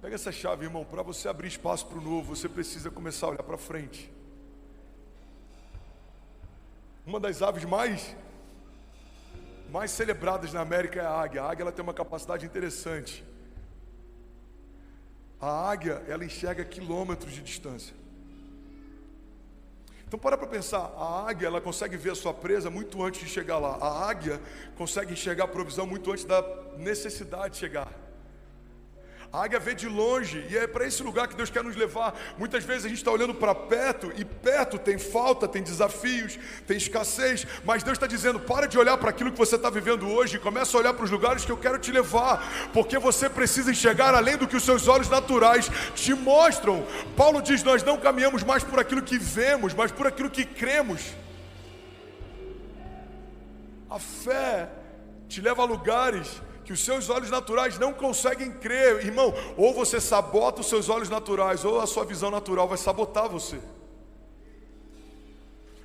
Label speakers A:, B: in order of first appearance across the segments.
A: Pega essa chave, irmão. Para você abrir espaço para o novo, você precisa começar a olhar para frente. Uma das aves mais celebradas na América é a águia. A águia ela tem uma capacidade interessante. A águia, ela enxerga quilômetros de distância. Então para pensar, a águia ela consegue ver a sua presa muito antes de chegar lá. A águia consegue enxergar a provisão muito antes da necessidade de chegar. A águia vê de longe, e é para esse lugar que Deus quer nos levar. Muitas vezes a gente está olhando para perto, e perto tem falta, tem desafios, tem escassez, mas Deus está dizendo, para de olhar para aquilo que você está vivendo hoje, e começa a olhar para os lugares que eu quero te levar, porque você precisa enxergar além do que os seus olhos naturais te mostram. Paulo diz, nós não caminhamos mais por aquilo que vemos, mas por aquilo que cremos. A fé te leva a lugares que os seus olhos naturais não conseguem crer. Irmão, ou você sabota os seus olhos naturais, ou a sua visão natural vai sabotar você.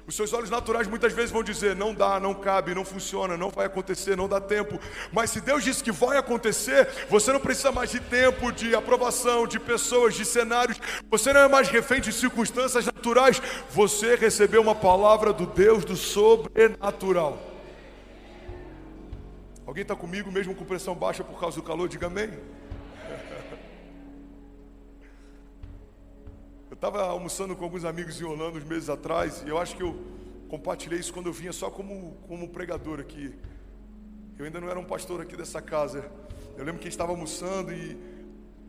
A: Os seus olhos naturais muitas vezes vão dizer, não dá, não cabe, não funciona, não vai acontecer, não dá tempo. Mas se Deus disse que vai acontecer, você não precisa mais de tempo, de aprovação, de pessoas, de cenários. Você não é mais refém de circunstâncias naturais. Você recebeu uma palavra do Deus do sobrenatural. Alguém está comigo mesmo com pressão baixa por causa do calor? Diga amém. Eu estava almoçando com alguns amigos em Orlando uns meses atrás, e eu acho que eu compartilhei isso quando eu vinha só como pregador aqui. Eu ainda não era um pastor aqui dessa casa. Eu lembro que a gente estava almoçando e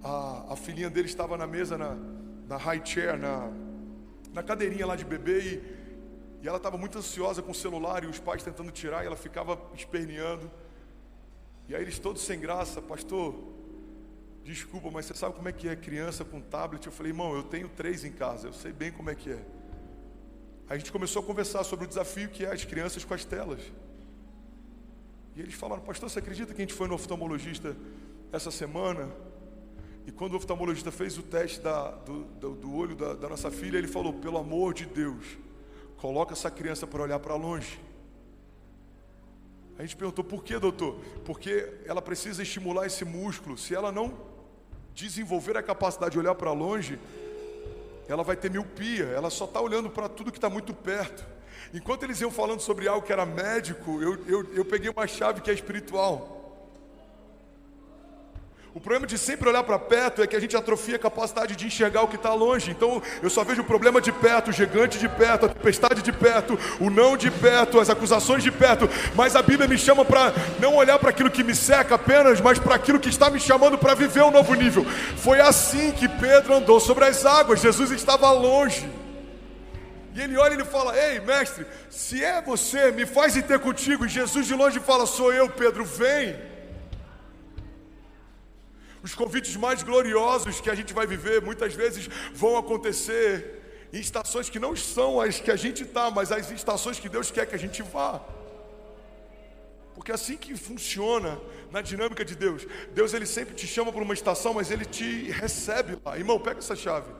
A: a filhinha dele estava na mesa, na high chair, na cadeirinha lá de bebê, e ela estava muito ansiosa com o celular e os pais tentando tirar, e ela ficava esperneando. E aí eles todos sem graça, pastor, desculpa, mas você sabe como é que é criança com tablet? Eu falei, irmão, eu tenho 3 em casa, eu sei bem como é que é. Aí a gente começou a conversar sobre o desafio que é as crianças com as telas. E eles falaram, pastor, você acredita que a gente foi no oftalmologista essa semana? E quando o oftalmologista fez o teste do olho da nossa filha, ele falou, pelo amor de Deus, coloca essa criança para olhar para longe. A gente perguntou, por que, doutor? Porque ela precisa estimular esse músculo. Se ela não desenvolver a capacidade de olhar para longe, ela vai ter miopia. Ela só está olhando para tudo que está muito perto. Enquanto eles iam falando sobre algo que era médico, eu peguei uma chave que é espiritual. O problema de sempre olhar para perto é que a gente atrofia a capacidade de enxergar o que está longe. Então eu só vejo o problema de perto, o gigante de perto, a tempestade de perto, o não de perto, as acusações de perto. Mas a Bíblia me chama para não olhar para aquilo que me seca apenas, mas para aquilo que está me chamando para viver um novo nível. Foi assim que Pedro andou sobre as águas. Jesus estava longe. E ele olha e ele fala, ei mestre, se é você, me faz ir ter contigo. E Jesus de longe fala, sou eu, Pedro, vem. Os convites mais gloriosos que a gente vai viver, muitas vezes vão acontecer em estações que não são as que a gente está, mas as estações que Deus quer que a gente vá. Porque é assim que funciona na dinâmica de Deus. Deus ele sempre te chama para uma estação, mas Ele te recebe lá. Irmão, pega essa chave.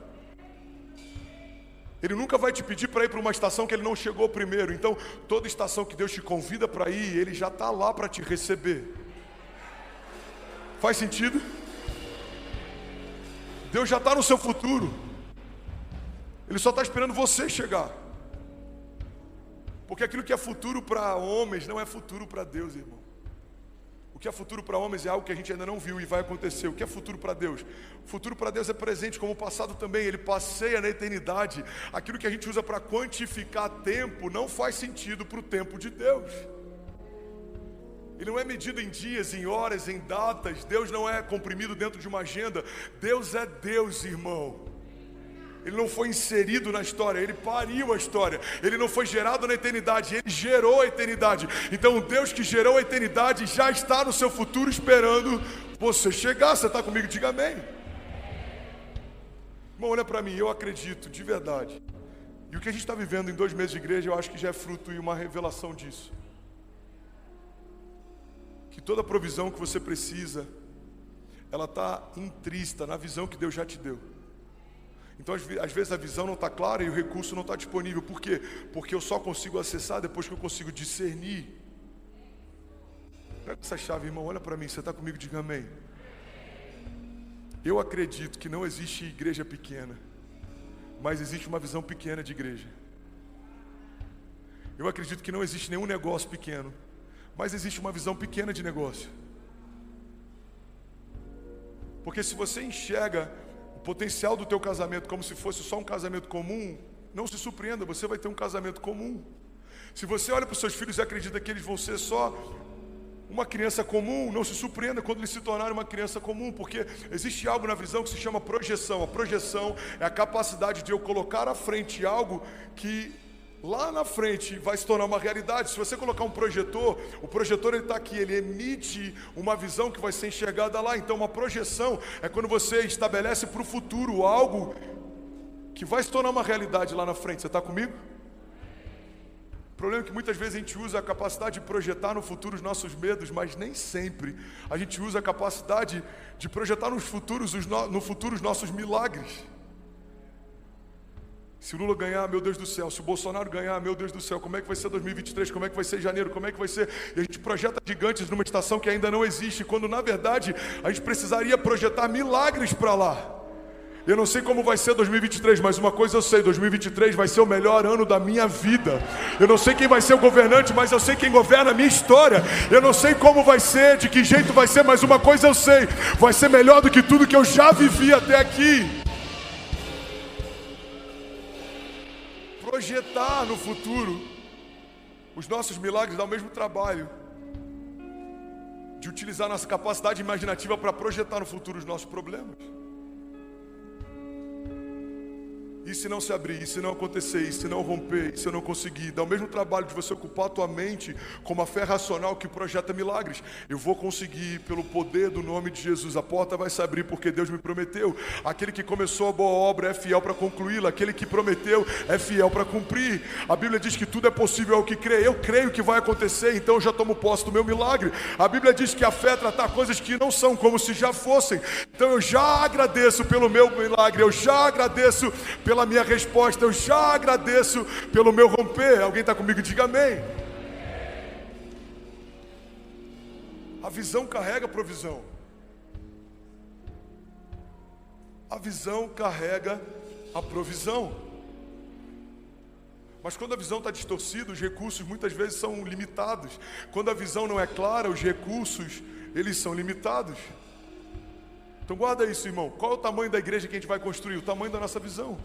A: Ele nunca vai te pedir para ir para uma estação que Ele não chegou primeiro. Então, toda estação que Deus te convida para ir, Ele já está lá para te receber. Faz sentido? Deus já está no seu futuro. Ele só está esperando você chegar. Porque aquilo que é futuro para homens não é futuro para Deus, irmão. O que é futuro para homens é algo que a gente ainda não viu e vai acontecer. O que é futuro para Deus? O futuro para Deus é presente, como o passado também. Ele passeia na eternidade. Aquilo que a gente usa para quantificar tempo não faz sentido para o tempo de Deus. Ele não é medido em dias, em horas, em datas. Deus não é comprimido dentro de uma agenda. Deus é Deus, irmão. Ele não foi inserido na história, Ele pariu a história. Ele não foi gerado na eternidade, Ele gerou a eternidade. Então o Deus que gerou a eternidade já está no seu futuro esperando você chegar. Você está comigo? Diga amém. Irmão, olha para mim, eu acredito de verdade. E o que a gente está vivendo em 2 meses de igreja, eu acho que já é fruto e uma revelação disso. Que toda provisão que você precisa, ela está intrínseca na visão que Deus já te deu. Então às vezes a visão não está clara e o recurso não está disponível. Por quê? Porque eu só consigo acessar depois que eu consigo discernir. Pega essa chave, irmão, olha para mim, você está comigo, diga amém. Eu acredito que não existe igreja pequena, mas existe uma visão pequena de igreja. Eu acredito que não existe nenhum negócio pequeno, mas existe uma visão pequena de negócio. Porque se você enxerga o potencial do teu casamento como se fosse só um casamento comum, não se surpreenda, você vai ter um casamento comum. Se você olha para os seus filhos e acredita que eles vão ser só uma criança comum, não se surpreenda quando eles se tornarem uma criança comum, porque existe algo na visão que se chama projeção. A projeção é a capacidade de eu colocar à frente algo que lá na frente vai se tornar uma realidade. Se você colocar um projetor, o projetor ele está aqui, ele emite uma visão que vai ser enxergada lá. Então uma projeção é quando você estabelece para o futuro algo que vai se tornar uma realidade lá na frente. Você está comigo? O problema é que muitas vezes a gente usa a capacidade de projetar no futuro os nossos medos, mas nem sempre a gente usa a capacidade de projetar no futuro os nossos milagres. Se o Lula ganhar, meu Deus do céu. Se o Bolsonaro ganhar, meu Deus do céu. Como é que vai ser 2023? Como é que vai ser janeiro? Como é que vai ser? E a gente projeta gigantes numa estação que ainda não existe, quando na verdade a gente precisaria projetar milagres para lá. Eu não sei como vai ser 2023, mas uma coisa eu sei, 2023 vai ser o melhor ano da minha vida. Eu não sei quem vai ser o governante, mas eu sei quem governa a minha história. Eu não sei como vai ser, de que jeito vai ser, mas uma coisa eu sei, vai ser melhor do que tudo que eu já vivi até aqui. Projetar no futuro os nossos milagres dá o mesmo trabalho de utilizar nossa capacidade imaginativa para projetar no futuro os nossos problemas. E se não se abrir, e se não acontecer, e se não romper, e se eu não conseguir, dá o mesmo trabalho de você ocupar a tua mente com uma fé racional que projeta milagres. Eu vou conseguir pelo poder do nome de Jesus. A porta vai se abrir porque Deus me prometeu. Aquele que começou a boa obra é fiel para concluí-la. Aquele que prometeu é fiel para cumprir. A Bíblia diz que tudo é possível ao que crê. Eu creio que vai acontecer, então eu já tomo posse do meu milagre. A Bíblia diz que a fé é tratar coisas que não são como se já fossem. Então eu já agradeço pelo meu milagre. Eu já agradeço pela minha resposta, eu já agradeço pelo meu romper. Alguém está comigo? Diga amém. A visão carrega a provisão. A visão carrega a provisão. Mas quando a visão está distorcida, os recursos muitas vezes são limitados. Quando a visão não é clara, os recursos, eles são limitados. Então guarda isso, irmão. Qual é o tamanho da igreja que a gente vai construir? O tamanho da nossa visão.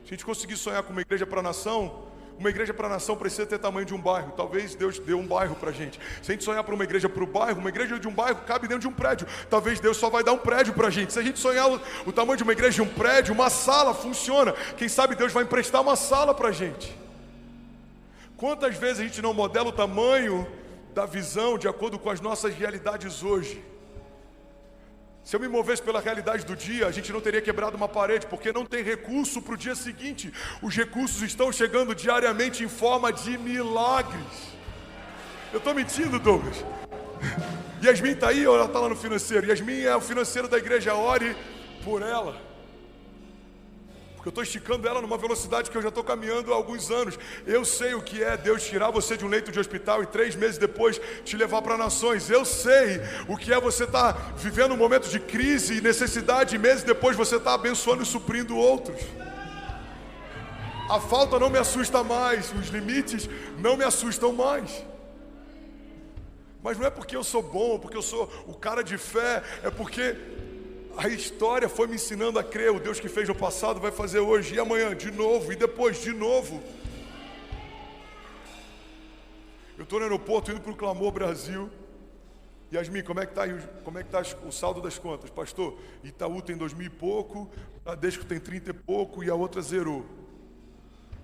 A: Se a gente conseguir sonhar com uma igreja para a nação precisa ter tamanho de um bairro. Talvez Deus dê um bairro para a gente. Se a gente sonhar para uma igreja para o bairro, uma igreja de um bairro cabe dentro de um prédio. Talvez Deus só vai dar um prédio para a gente. Se a gente sonhar o tamanho de uma igreja de um prédio, uma sala funciona. Quem sabe Deus vai emprestar uma sala para a gente. Quantas vezes a gente não modela o tamanho da visão de acordo com as nossas realidades hoje? Se eu me movesse pela realidade do dia, a gente não teria quebrado uma parede, porque não tem recurso para o dia seguinte. Os recursos estão chegando diariamente em forma de milagres. Eu estou mentindo, Douglas? Yasmin está aí ou ela está lá no financeiro? Yasmin é o financeiro da igreja, ore por ela. Porque eu estou esticando ela numa velocidade que eu já estou caminhando há alguns anos. Eu sei o que é Deus tirar você de um leito de hospital e 3 meses depois te levar para nações. Eu sei o que é você estar vivendo um momento de crise e necessidade e meses depois você estar abençoando e suprindo outros. A falta não me assusta mais, os limites não me assustam mais. Mas não é porque eu sou bom, porque eu sou o cara de fé, é porque a história foi me ensinando a crer. O Deus que fez no passado vai fazer hoje e amanhã de novo e depois de novo. Eu estou no aeroporto indo para o Clamor Brasil. Yasmin, como é que está o saldo das contas? Pastor, Itaú tem 2.000 e pouco, Bradesco tem 30 e pouco e a outra zerou.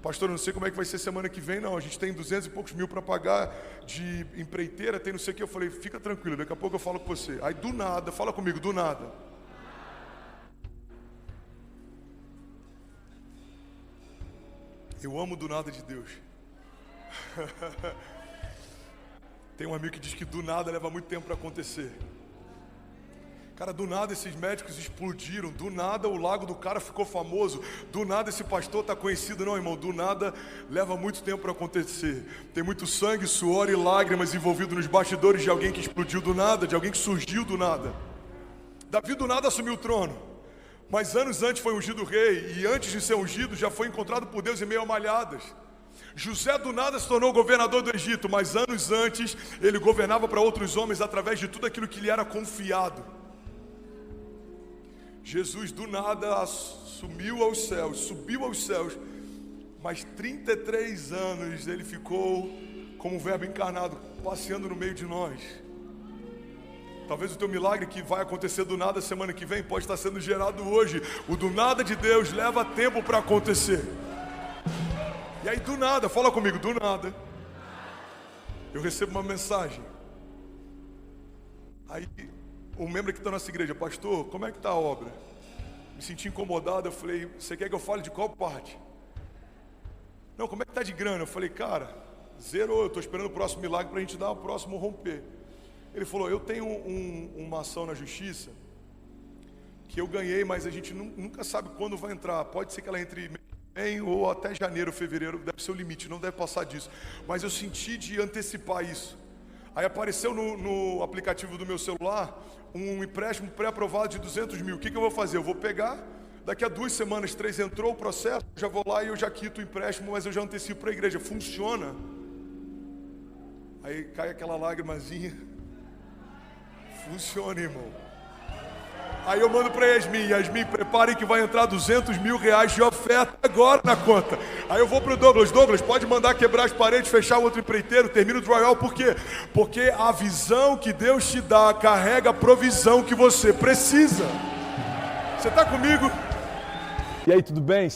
A: Pastor, eu não sei como é que vai ser semana que vem, não. A gente tem 200 e poucos mil para pagar de empreiteira, tem não sei o que. Eu falei, fica tranquilo, daqui a pouco eu falo com você. Aí do nada, fala comigo, do nada. Eu amo do nada de Deus. Tem um amigo que diz que do nada leva muito tempo para acontecer. Cara, do nada esses médicos explodiram. Do nada o lago do cara ficou famoso. Do nada esse pastor está conhecido. Não, irmão, do nada leva muito tempo para acontecer. Tem muito sangue, suor e lágrimas envolvido nos bastidores de alguém que explodiu do nada, de alguém que surgiu do nada. Davi do nada assumiu o trono, mas anos antes foi ungido rei, e antes de ser ungido já foi encontrado por Deus em meio a malhadas. José do nada se tornou governador do Egito, mas anos antes ele governava para outros homens através de tudo aquilo que lhe era confiado. Jesus do nada subiu aos céus, mas 33 anos ele ficou como o verbo encarnado, passeando no meio de nós. Talvez o teu milagre que vai acontecer do nada semana que vem pode estar sendo gerado hoje. O do nada de Deus leva tempo para acontecer. E aí do nada, fala comigo, do nada, eu recebo uma mensagem. Aí um membro aqui da nossa igreja: pastor, como é que está a obra? Me senti incomodado, eu falei: você quer que eu fale de qual parte? Não, como é que está de grana? Eu falei: cara, zerou, eu estou esperando o próximo milagre para a gente dar o próximo romper. Ele falou: eu tenho uma ação na justiça que eu ganhei, mas a gente nunca sabe quando vai entrar. Pode ser que ela entre em ou até janeiro, fevereiro, deve ser o limite, não deve passar disso. Mas eu senti de antecipar isso. Aí apareceu no aplicativo do meu celular um empréstimo pré-aprovado de 200 mil. O que eu vou fazer? Eu vou pegar, daqui a 2 semanas, 3 entrou o processo, já vou lá e eu já quito o empréstimo, mas eu já antecipo para a igreja. Funciona. Aí cai aquela lágrimazinha. Funciona, irmão. Aí eu mando para Yasmin, prepare que vai entrar 200 mil reais de oferta agora na conta. Aí eu vou para o Douglas, pode mandar quebrar as paredes, fechar o outro empreiteiro, termina o drywall. Por quê? Porque a visão que Deus te dá carrega a provisão que você precisa. Você está comigo?
B: E aí, tudo bem?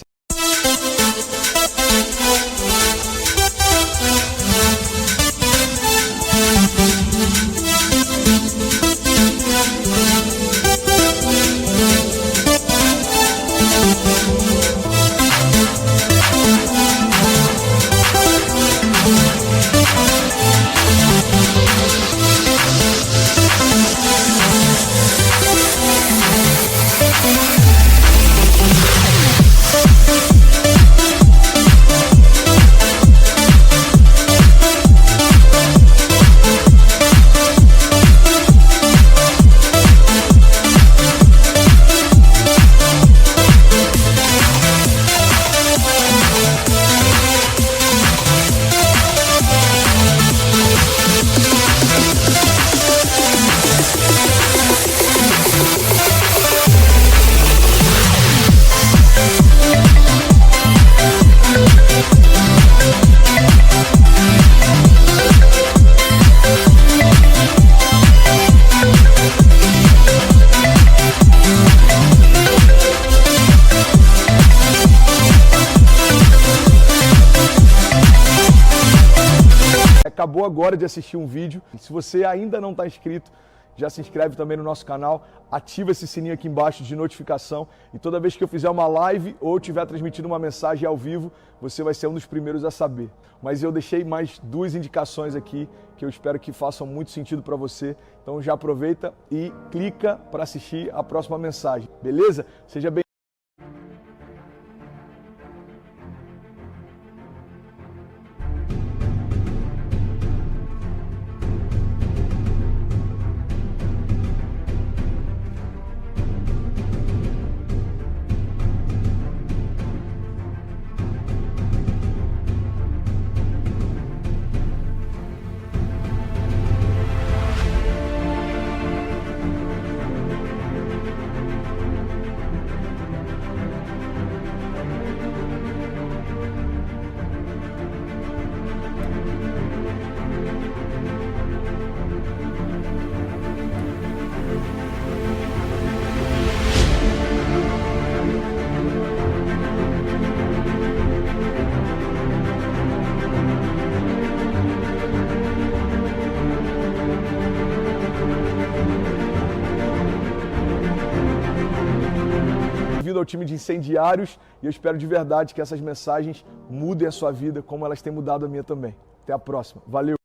B: Acabou agora de assistir um vídeo. Se você ainda não está inscrito, já se inscreve também no nosso canal, ativa esse sininho aqui embaixo de notificação e toda vez que eu fizer uma live ou estiver transmitindo uma mensagem ao vivo, você vai ser um dos primeiros a saber. Mas eu deixei mais 2 indicações aqui que eu espero que façam muito sentido para você. Então já aproveita e clica para assistir a próxima mensagem, beleza? Seja bem. Bem-vindo ao time de incendiários e eu espero de verdade que essas mensagens mudem a sua vida como elas têm mudado a minha também. Até a próxima. Valeu!